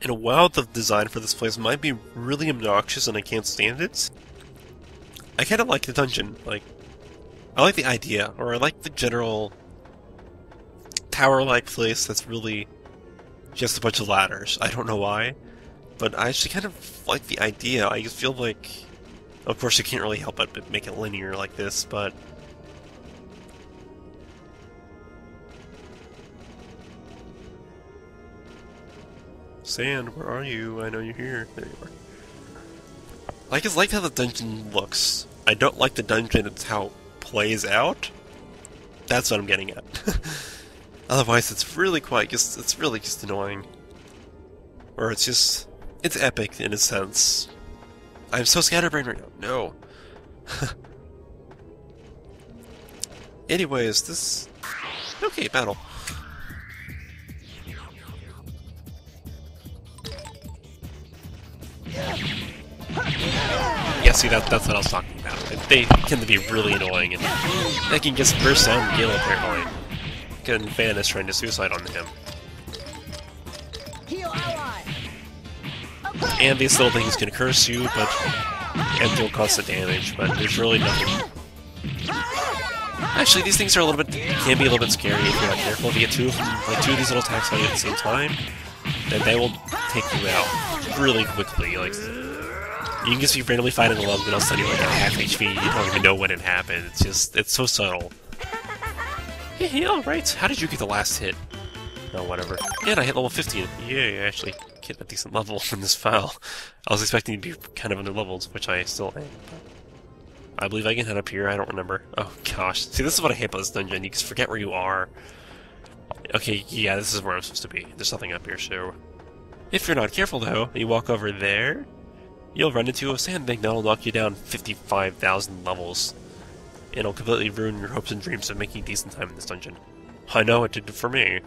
And while the design for this place might be really obnoxious and I can't stand it, I kind of like the dungeon. Like, I like the idea, or I like the general tower-like place that's really just a bunch of ladders. I don't know why, but I actually kind of like the idea. I just feel like, of course, you can't really help but make it linear like this, but Sand, where are you? I know you're here. There you are. I just like how the dungeon looks. I don't like the dungeon, it's how it plays out. That's what I'm getting at. Otherwise, it's really it's really just annoying. Or it's epic in a sense. I'm so scatterbrained right now. No. Anyways, this... Okay, battle. Yeah, see, that's what I was talking about. They tend to be really annoying, and they can get burst down Gale apparently. Getting Van is trying to suicide on him. And these little things can curse you, and deal constant damage, but there's really nothing. Actually, these things are can be a little bit scary if you're not careful. If you get two of these little attacks on you at the same time, then they will take you out really quickly. Like, you can just be randomly fighting alone, and all of a sudden you're like at half HP. You don't even know when it happened. It's so subtle. Hey, alright. How did you get the last hit? Oh, whatever. And I hit level 15. Yay, I actually hit a decent level in this file. I was expecting to be kind of under-leveled, which I still am. I believe I can head up here, I don't remember. Oh gosh. See, this is what I hate about this dungeon. You just forget where you are. Okay, yeah, this is where I'm supposed to be. There's nothing up here, so... If you're not careful, though, you walk over there, you'll run into a sand thing that'll knock you down 55,000 levels. And it'll completely ruin your hopes and dreams of making decent time in this dungeon. I know it did for me.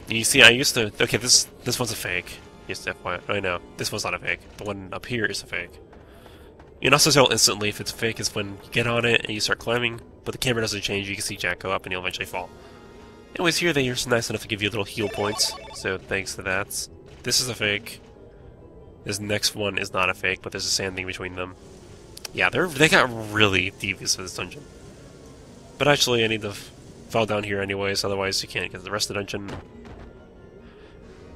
You see, I used to... Okay, this one's a fake. Just FYI. I know, this one's not a fake. The one up here is a fake. You can also tell instantly if it's fake is when you get on it and you start climbing, but the camera doesn't change. You can see Jack go up and he'll eventually fall. Anyways, here they're nice enough to give you little heal points, so thanks to that. This is a fake. This next one is not a fake, but there's a sand thing between them. Yeah, they got really devious for this dungeon. But actually, I need to fall down here anyways, otherwise you can't get the rest of the dungeon.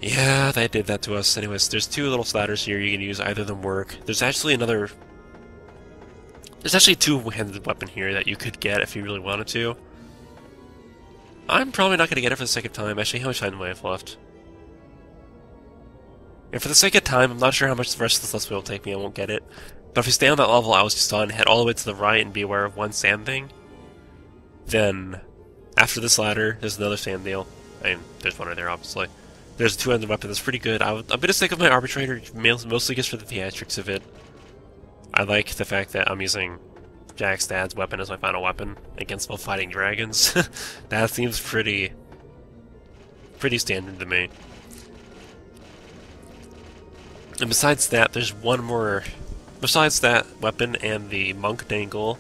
Yeah, they did that to us. Anyways, there's two little slatters here you can use. Either of them work. There's actually a two-handed weapon here that you could get if you really wanted to. I'm probably not going to get it for the sake of time. Actually, how much time do I have left? And for the sake of time, I'm not sure how much the rest of this let's play will take me. I won't get it. But if you stay on that level I was just on, head all the way to the right and be aware of one sand thing, then after this ladder, there's another sand deal. I mean, there's one right there, obviously. There's a two-handed weapon that's pretty good. I'm going to stick with my arbitrator, mostly just for the theatrics of it. I like the fact that I'm using Jack's dad's weapon as my final weapon against both fighting dragons. That seems pretty standard to me. And besides that, there's one more... Besides that weapon and the monk dangle,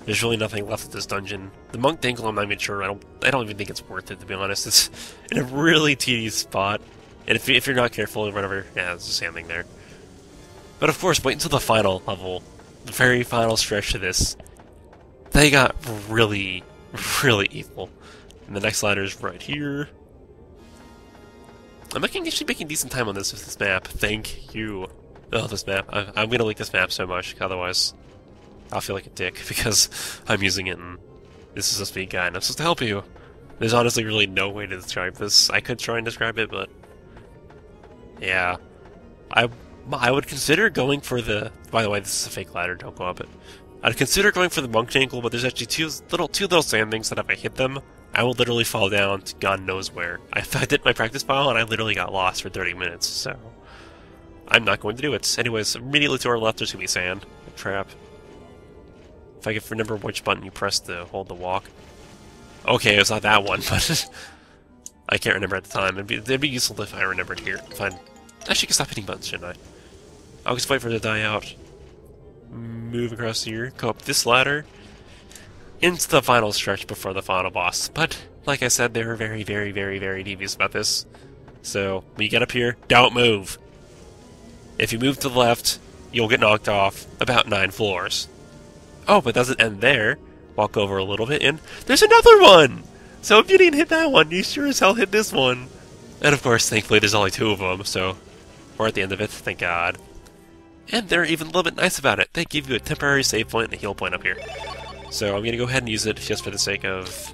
there's really nothing left of this dungeon. The monk dangle, I'm not even sure. I don't even think it's worth it, to be honest. It's in a really tedious spot. And if you're not careful or whatever, yeah, there's a sand thing there. But of course, wait until the final level, the very final stretch of this. They got really, really evil. And the next ladder is right here. I'm actually making decent time on this map. Thank you. Oh, this map. I'm gonna like this map so much, otherwise I'll feel like a dick because I'm using it and this is a speed guide and I'm supposed to help you. There's honestly really no way to describe this. I could try and describe it, but... Yeah. I would consider going for the... By the way, this is a fake ladder, don't go up it. I'd consider going for the monk dangle, but there's actually two little sand things that if I hit them, I will literally fall down to God knows where. I did my practice file and I literally got lost for 30 minutes, so... I'm not going to do it. Anyways, immediately to our left there's gonna be sand. A trap. If I can remember which button you press to hold the walk. Okay, it's not that one, but... I can't remember at the time. It'd be useful if I remembered here. Actually, I can stop hitting buttons, shouldn't I? I'll just wait for it to die out. Move across here, go up this ladder, into the final stretch before the final boss. But, like I said, they were very, very, very, very devious about this. So, when you get up here, don't move. If you move to the left, you'll get knocked off about 9 floors. Oh, but it doesn't end there. Walk over a little bit, and there's another one! So if you didn't hit that one, you sure as hell hit this one. And of course, thankfully, there's only 2 of them, so we're at the end of it, thank God. And they're even a little bit nice about it. They give you a temporary save point and a heal point up here. So I'm going to go ahead and use it just for the sake of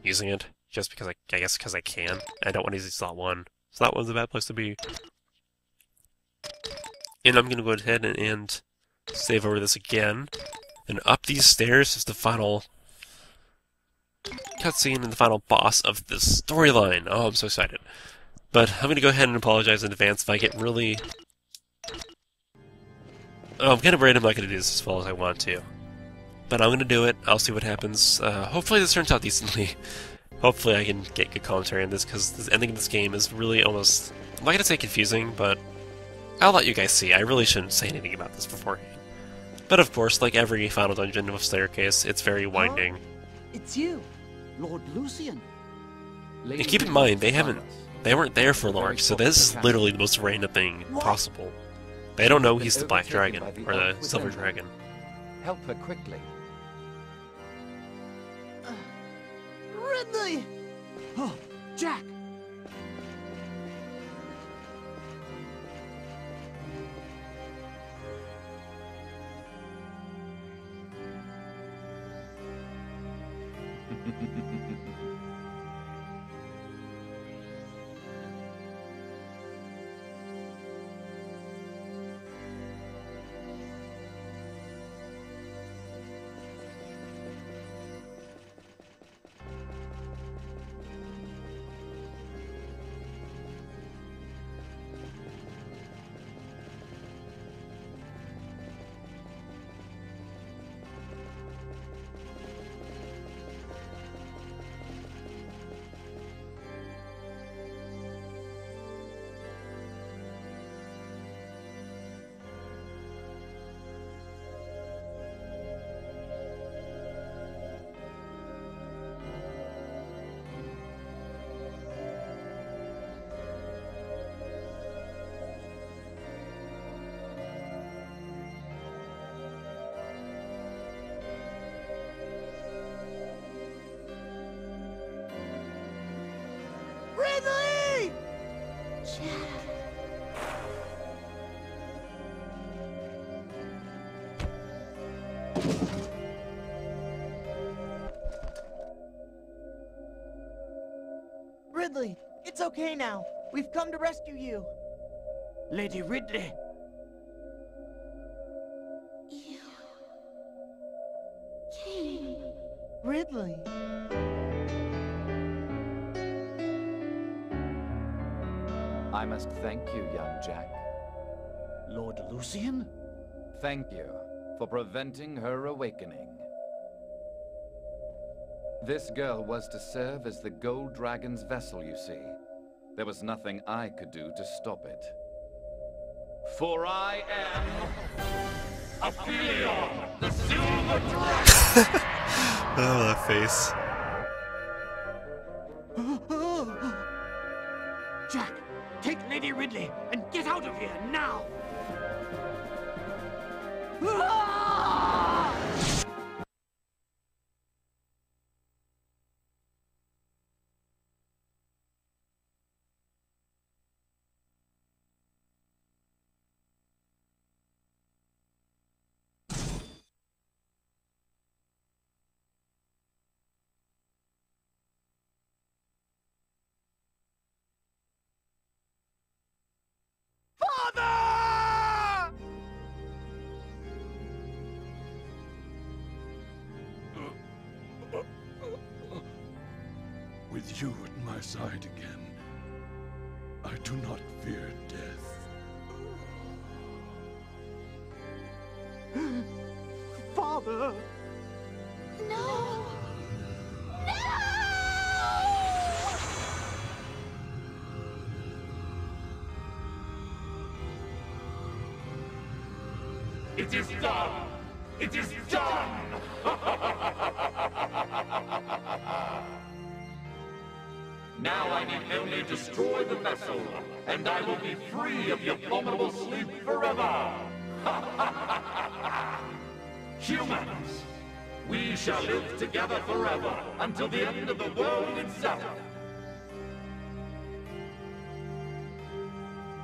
using it. Just because I guess because I can. I don't want to use slot 1. Slot 1's a bad place to be. And I'm going to go ahead and save over this again. And up these stairs is the final cutscene and the final boss of this storyline. Oh, I'm so excited. But I'm going to go ahead and apologize in advance if I get really... Oh, I'm kind of worried I'm not going to do this as well as I want to. But I'm going to do it. I'll see what happens. Hopefully this turns out decently. Hopefully I can get good commentary on this, because the ending of this game is really almost... I'm not going to say confusing, but I'll let you guys see. I really shouldn't say anything about this beforehand. But of course, like every final dungeon with Staircase, it's very winding. It's you, Lord Lucian. And keep in mind, they weren't there for long, so this is literally the most random thing possible. They don't know he's the Black Dragon, or the Silver Dragon. Help her quickly. Ridley! Oh, Jack! Ridley! Ridley, it's okay now. We've come to rescue you. Lady Ridley. You came. Ridley. I must thank you, young Jack. Lord Lucian? Thank you for preventing her awakening. This girl was to serve as the Gold Dragon's vessel, you see. There was nothing I could do to stop it. For I am Aphelion, the Silver Dragon! Oh, that face. Jack, take Lady Ridley and get out of here now! Father! With you at my side again, I do not fear death. Father! No! It is done! It is done! Now I need only destroy the vessel, and I will be free of the abominable sleep forever! Humans, we shall live together forever until the end of the world itself.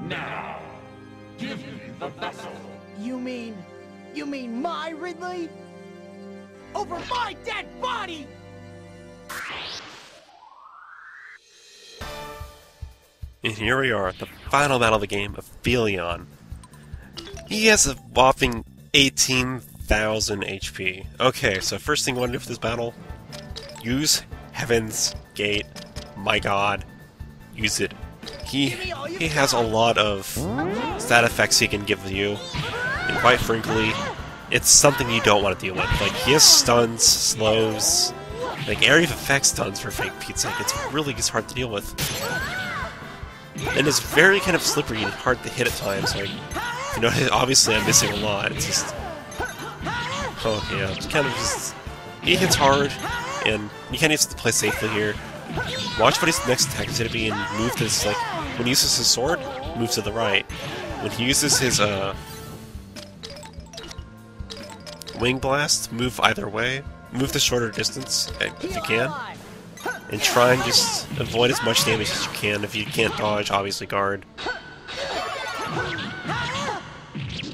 Now, give me the vessel. You mean my Ridley? Over my dead body! And here we are, the final battle of the game, Aphelion. He has a whopping 18,000 HP. Okay, so first thing I want to do for this battle, use Heaven's Gate. My god, use it. He has a lot of stat effects he can give you, and quite frankly, it's something you don't want to deal with. Like, he has stuns, slows, like area of effect stuns for fake Pete's sake. It's hard to deal with. And it's very kind of slippery and hard to hit at times. Like, you know, obviously I'm missing a lot. It's just, oh yeah, it's kind of just, he hits hard, and you kind of have to play safely here. Watch what his next attack is going to be, and move this, like, when he uses his sword, move to the right. When he uses his wing blast, move either way. Move the shorter distance if you can. And try and just avoid as much damage as you can. If you can't dodge, obviously guard.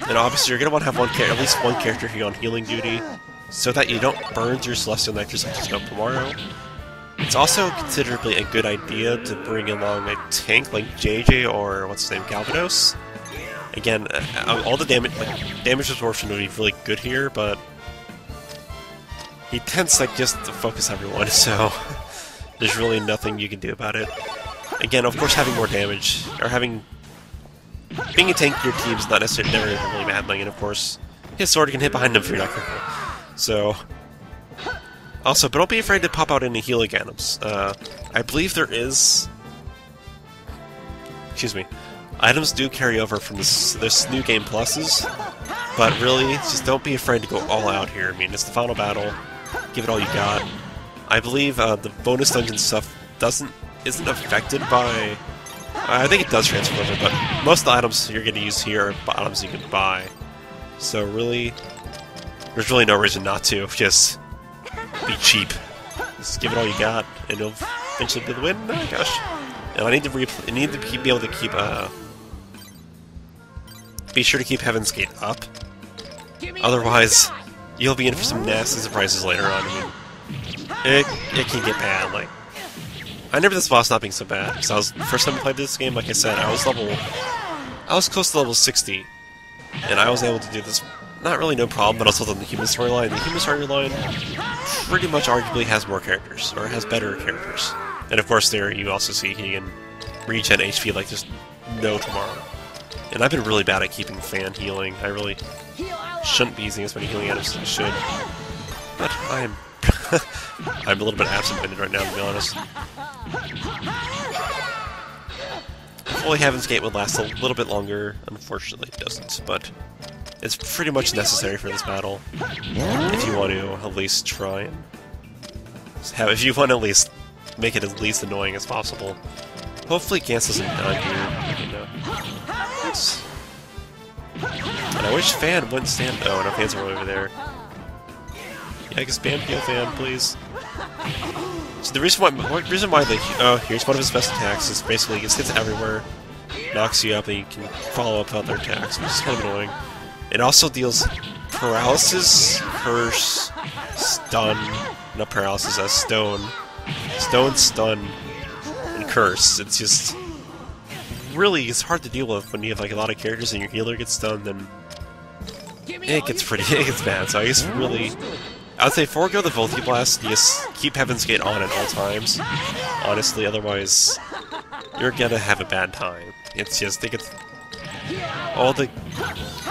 And obviously you're going to want to have at least one character here on healing duty, so that you don't burn through Celestial Nectars like there's no tomorrow. It's also considerably a good idea to bring along a tank like JJ or, what's his name, Galvados. Again, all the damage absorption would be really good here, but he tends like just to focus everyone, so there's really nothing you can do about it. Again, of course, having more damage, or being a tank to your team is not necessarily never a really bad thing, and of course, his sword can hit behind him if you're not careful. So, also, but don't be afraid to pop out any healing items. I believe there is, excuse me, items do carry over from this new game pluses, but really, just don't be afraid to go all out here. I mean, it's the final battle. Give it all you got. I believe the bonus dungeon stuff isn't affected by. I think it does transfer over, but most of the items you're going to use here are items you can buy. So really, there's really no reason not to. Just be cheap. Just give it all you got, and you'll eventually be able to win. Oh gosh! And I need to be able to keep. Be sure to keep Heaven's Gate up. Otherwise, you'll be in for some nasty surprises later on. I mean, it can get bad. Like, I remember this boss not being so bad, because first time I played this game, like I said, I was close to level 60, and I was able to do this, not really no problem, but also on the human storyline. The human storyline pretty much arguably has more characters, or has better characters. And of course there you also see he can regen HP like just no tomorrow. And I've been really bad at keeping fan healing. I really shouldn't be using as many healing items as I should. But I'm I'm a little bit absent-minded right now, to be honest. Fully Heaven's Gate would last a little bit longer. Unfortunately, it doesn't, but it's pretty much necessary for this battle. If you want to at least try and if you want to at least make it as least annoying as possible. Hopefully, Gans doesn't die here. You know. And I wish Fan wouldn't stand. Oh, no, Fan's over there. Yeah, I can spam heal Fan, please. So the reason why here's one of his best attacks is basically it hits everywhere, knocks you up, and you can follow up with other attacks, which is kind of annoying. It also deals paralysis, curse, stun, not paralysis, as stone, stun, and curse. It's just really it's hard to deal with when you have like a lot of characters and your healer gets stunned, then it gets bad. So I guess really, I would say forego the Volti Blast, just keep Heaven's Gate on at all times. Honestly, otherwise you're gonna have a bad time. It's just, I think it's all the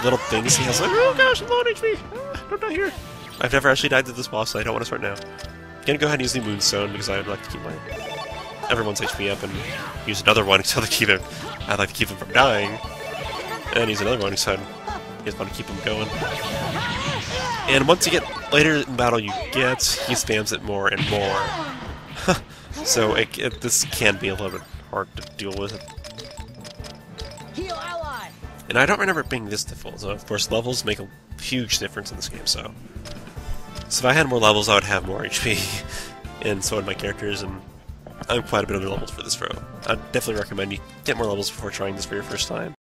little things he has, like, oh gosh, I'm low on HP! Don't die here! I've never actually died to this boss, so I don't want to start now. I'm gonna go ahead and use the Moonstone, because I'd like to keep everyone's HP up, and use another one to keep it. I'd like to keep him from dying, and use another one because I just want to keep him going. And once you get later in battle, he spams it more and more. So this can be a little bit hard to deal with. Heal ally! And I don't remember it being this difficult, so of course levels make a huge difference in this game, so if I had more levels I would have more HP, and so would my characters, and I'm quite a bit under levels for this row. I'd definitely recommend you get more levels before trying this for your first time.